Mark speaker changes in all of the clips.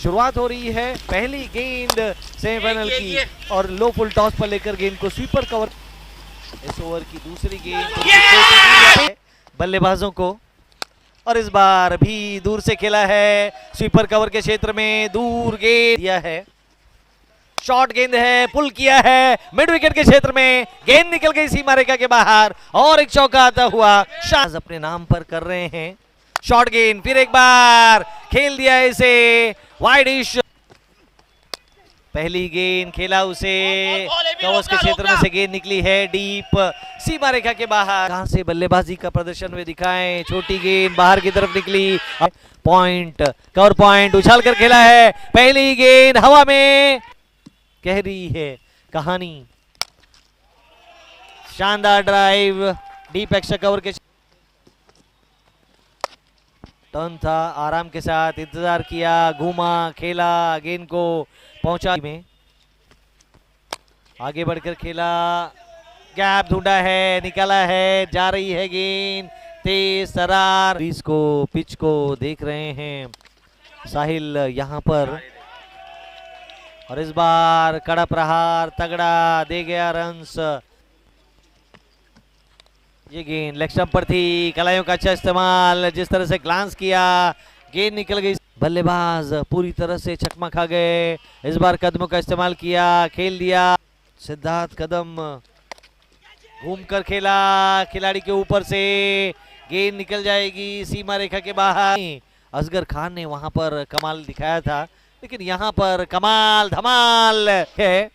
Speaker 1: शुरुआत हो रही है पहली गेंद सेमीफाइनल की और लो फुल टॉस पर लेकर गेंद को स्वीपर कवर। इस ओवर की दूसरी गेंद बल्लेबाजों को और इस बार भी दूर से खेला है स्वीपर कवर के क्षेत्र में, दूर गेंद दिया है, शॉर्ट गेंद है, पुल किया है मिड विकेट के क्षेत्र में, गेंद निकल गई सीमा रेखा के बाहर और एक चौका आता हुआ शाज अपने नाम पर कर रहे हैं। शॉर्ट गेंद फिर एक बार खेल दिया इसे वाइडिश, पहली गेंद खेला उसे कवर्स के क्षेत्र में से गेंद निकली है डीप सीमा रेखा के बाहर। कहां से बल्लेबाजी का प्रदर्शन वे दिखाएं, छोटी गेंद बाहर की तरफ निकली, पॉइंट कवर पॉइंट उछाल कर खेला है, पहली गेंद हवा में कह रही है कहानी, शानदार ड्राइव डीप एक्स्ट्रा कवर के टर्न था, आराम के साथ इंतजार किया, घूमा खेला, गेंद को पहुंचा में आगे बढ़कर खेला, गैप ढूंढा है, निकाला है, जा रही है गेंद तेज सरार, इसको पिच को देख रहे हैं साहिल यहां पर और इस बार कड़ा प्रहार तगड़ा दे गया रन्स। ये गेंद लेग स्टंप पर थी, कलाइयों का अच्छा इस्तेमाल, जिस तरह से ग्लांस किया गेंद निकल गई, बल्लेबाज पूरी तरह से चकमा खा गए, इस बार कदमों का इस्तेमाल किया, खेल दिया, सिद्धार्थ कदम घूमकर खेला, खिलाड़ी के ऊपर से गेंद निकल जाएगी सीमा रेखा के बाहर। असगर खान ने वहां पर कमाल दिखाया था, लेकिन यहां पर कमाल धमाल है,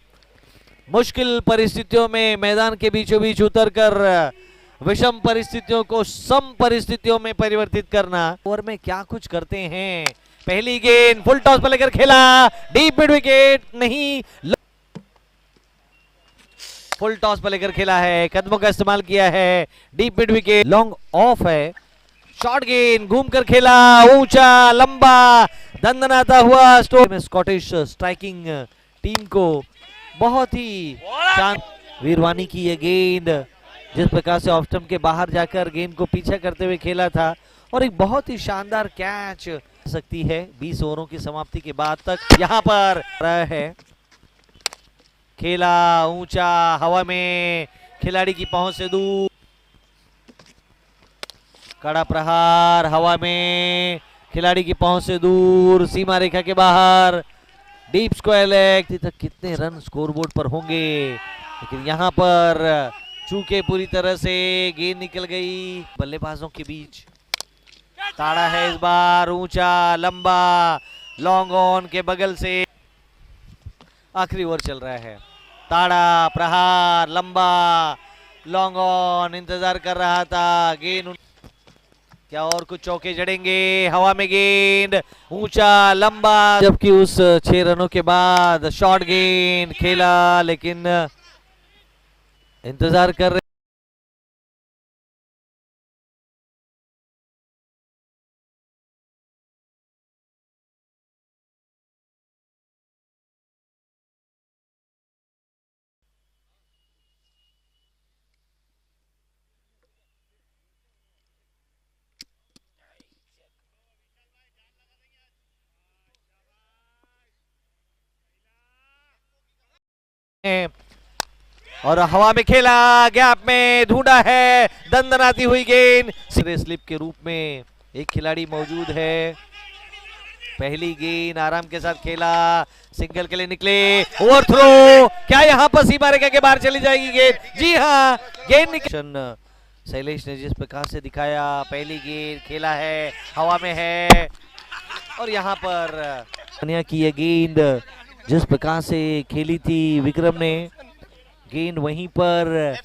Speaker 1: मुश्किल परिस्थितियों में मैदान के बीचों बीच उतरकर विषम परिस्थितियों को सम परिस्थितियों में परिवर्तित करना। ओवर में क्या कुछ करते हैं, पहली गेंद फुल टॉस पर लेकर खेला, डीप मिड विकेट नहीं, फुल टॉस पर लेकर खेला है, कदमों का इस्तेमाल किया है, deep mid wicket, long off है, शॉर्ट गेंद घूमकर खेला, ऊंचा लंबा दंदनाता हुआ स्ट्रोक में स्कॉटिश स्ट्राइकिंग टीम को बहुत ही शांत, वीरवानी की यह गेंद जिस प्रकार से ऑफ स्टंप के बाहर जाकर गेंद को पीछा करते हुए खेला था और एक बहुत ही शानदार कैच सकती है 20 ओवरों की समाप्ति के बाद तक। यहां पर है खेला ऊंचा हवा में, खिलाड़ी की पहुंच से दूर, कड़ा प्रहार हवा में, खिलाड़ी की पहुंच से दूर, सीमा रेखा के बाहर, डीप स्क्वायर लेग तक कितने रन स्कोरबोर्ड पर होंगे, लेकिन यहां पर चूके पूरी तरह से गेंद निकल गई बल्लेबाजों के बीच। ताड़ा है इस बार ऊंचा लंबा, लॉन्ग ऑन के बगल से, आखिरी ओवर चल रहा है, ताड़ा प्रहार लंबा लॉन्ग ऑन इंतजार कर रहा था, गेंद क्या और कुछ चौके जड़ेंगे, हवा में गेंद ऊंचा लंबा, जबकि उस 6 रनों के बाद शॉर्ट गेंद खेला, लेकिन इंतजार कर रहे और हवा में खेला, गैप में ढूंढा है, दंदनाती हुई गेंद, स्लिप के रूप में एक खिलाड़ी मौजूद है, पहली गेंद आराम के साथ खेला, सिंगल के लिए निकले, ओवर थ्रो, क्या यहां पर सीमा रेखा के बाहर चली जाएगी गेंद, जी हां गेंद निकल, शैलेश ने जिस प्रकार से दिखाया, पहली गेंद खेला है, हवा में है और यहां पर की यह गेंद जिस प्रकार से खेली थी विक्रम ने, गेंद वहीं पर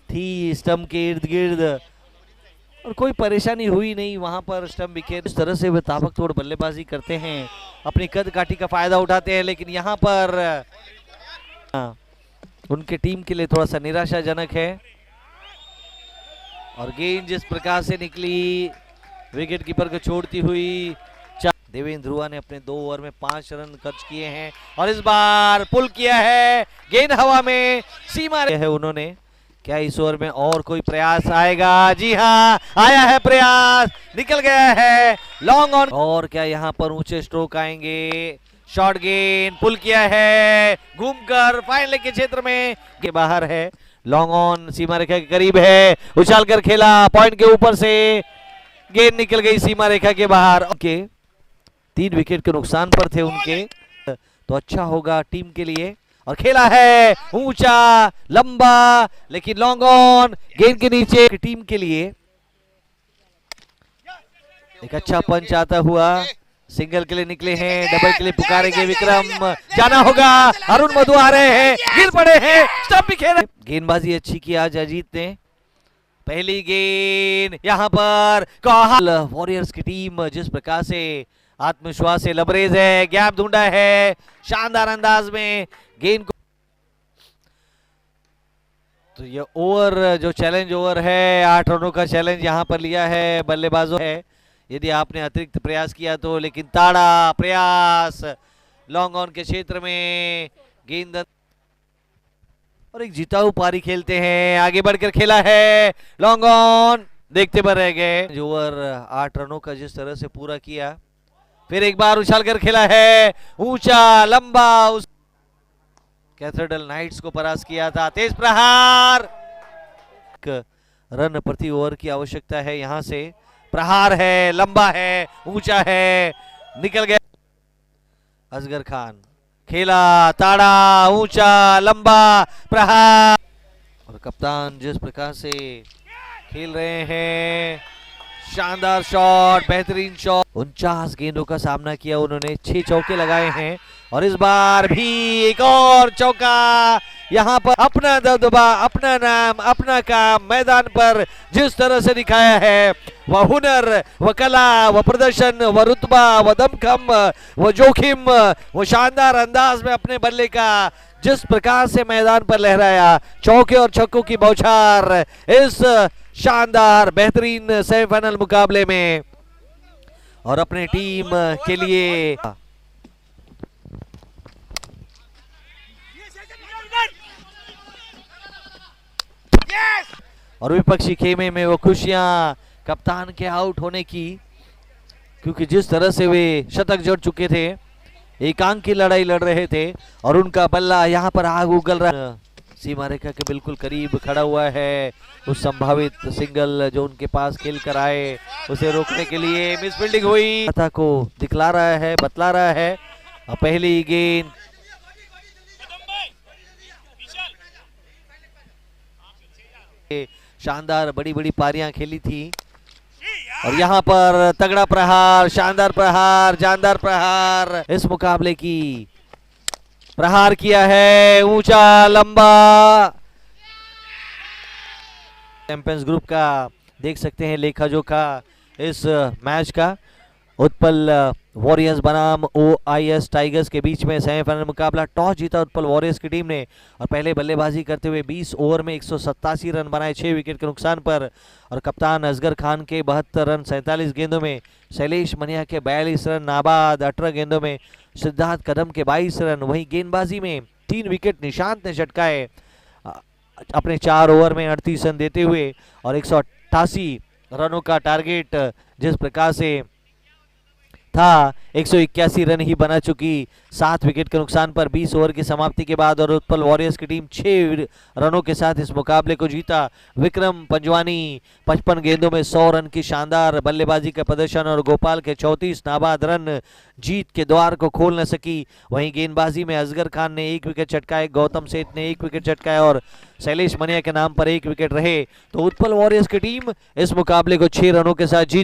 Speaker 1: थी स्टंप के इर्द गिर्द और कोई परेशानी हुई नहीं वहां पर स्टंप विकेट। इस तरह से वे ताबक तोड़ बल्लेबाजी करते हैं, अपनी कद काठी का फायदा उठाते हैं, लेकिन यहां पर उनके टीम के लिए थोड़ा सा निराशाजनक है और गेंद जिस प्रकार से निकली विकेट कीपर को छोड़ती हुई, देवेंद्र ध्रुवा ने अपने 2 ओवर में 5 रन खर्च किए हैं और इस बार पुल किया है, गेंद हवा में सीमा है उन्होंने, क्या इस ओवर में और कोई प्रयास आएगा, जी हां आया है प्रयास, निकल गया है लॉन्ग ऑन, और क्या यहां पर ऊंचे स्ट्रोक आएंगे, शॉर्ट गेंद पुल किया है, घूमकर फाइन लेग के क्षेत्र में के बाहर है, लॉन्ग ऑन सीमा रेखा के करीब है, उछाल कर खेला, पॉइंट के ऊपर से गेंद निकल गई सीमा रेखा के बाहर। के 3 विकेट के नुकसान पर थे उनके, तो अच्छा होगा टीम के लिए। और खेला है ऊंचा लंबा, लेकिन लॉन्ग ऑन गेंद के नीचे टीम के लिए एक अच्छा पंच आता हुआ। सिंगल के लिए निकले हैं, डबल के लिए पुकारेंगे विक्रम, जाना होगा। अरुण मधु आ रहे हैं, गिर पड़े हैं, स्टंप भी खेल। गेंदबाजी अच्छी की आज अजीत ने। पहली गेंद यहां पर वॉरियर्स की टीम जिस प्रकार से आत्मविश्वास से लबरेज है, गैप ढूंढा है शानदार अंदाज में गेंद को। तो ये ओवर जो चैलेंज ओवर है, 8 रनों का चैलेंज यहां पर लिया है बल्लेबाजों है। यदि आपने अतिरिक्त प्रयास किया तो, लेकिन ताड़ा प्रयास लॉन्ग ऑन के क्षेत्र में गेंद और एक जिताऊ पारी खेलते हैं। आगे बढ़कर खेला है लॉन्ग ऑन, देखते पर रह गए। ओवर 8 रनों का जिस तरह से पूरा किया, फिर एक बार उछाल कर खेला है ऊंचा लंबा, उस कैथेड्रल नाइट्स को परास्त किया था। तेज प्रहार, रन प्रति ओवर की आवश्यकता है। यहां से प्रहार है, लंबा है, ऊंचा है, निकल गया। असगर खान खेला, ताड़ा ऊंचा लंबा प्रहार, और कप्तान जिस प्रकार से खेल रहे हैं, शानदार शॉट, बेहतरीन शॉट। 49 गेंदों का सामना किया उन्होंने, 6 चौके लगाए हैं, और इस बार भी एक और चौका। यहां पर अपना दबदबा, अपना नाम, अपना काम मैदान पर जिस तरह से दिखाया है, वह हुनर, वह कला, वह प्रदर्शन, वह रुतबा, वह दमखम, वह जोखिम, वह शानदार अंदाज में अपने बल्ले का जिस प्रकार से मैदान पर लहराया, चौके और छक्कों की बौछार इस शानदार बेहतरीन सेमीफाइनल मुकाबले में, और अपने टीम के लिए और विपक्षी खेमे में वो खुशियां कप्तान के आउट होने की, क्योंकि जिस तरह से वे शतक जड़ चुके थे, एकांक की लड़ाई लड़ रहे थे, और उनका बल्ला यहां पर आग उगल रहा, सीमा रेखा के बिल्कुल करीब खड़ा हुआ है। उस संभावित सिंगल जो उनके पास खेल कर आए, उसे रोकने के लिए मिस फील्डिंग हुई, को दिखला रहा है, बतला रहा है। पहली गेंद शानदार बड़ी बड़ी पारियां खेली थी, और यहां पर तगड़ा प्रहार, शानदार प्रहार, जानदार प्रहार इस मुकाबले की प्रहार किया है ऊंचा लंबा। चैंपियंस ग्रुप का देख सकते हैं लेखा जोखा इस मैच का। उत्पल वॉरियर्स बनाम OIS टाइगर्स के बीच में सेमीफाइनल मुकाबला। टॉस जीता उत्पल वॉरियर्स की टीम ने, और पहले बल्लेबाजी करते हुए 20 ओवर में 187 रन बनाए 6 विकेट के नुकसान पर, और कप्तान असगर खान के 72 रन 47 गेंदों में, शैलेश मनिया के 42 रन नाबाद 18 गेंदों में, सिद्धार्थ कदम के 22 रन। वहीं गेंदबाजी में 3 विकेट निशांत ने झटकाए अपने 4 ओवर में 38 रन देते हुए, और 188 रनों का टारगेट जिस प्रकार से था 181 रन ही बना चुकी 7 विकेट के नुकसान पर 20 ओवर की समाप्ति के बाद, और उत्पल वॉरियर्स की टीम 6 रनों के साथ इस मुकाबले को जीता। विक्रम पंजवानी 55 गेंदों में 100 रन की शानदार बल्लेबाजी का प्रदर्शन, और गोपाल के 34 नाबाद रन जीत के द्वार को खोल न सकी। वहीं गेंदबाजी में असगर खान ने 1 विकेट चटकाए, गौतम सेठ ने 1 विकेट चटकाया, और शैलेश मनिया के नाम पर 1 विकेट रहे। तो उत्पल वॉरियर्स की टीम इस मुकाबले को 6 रनों के साथ जीत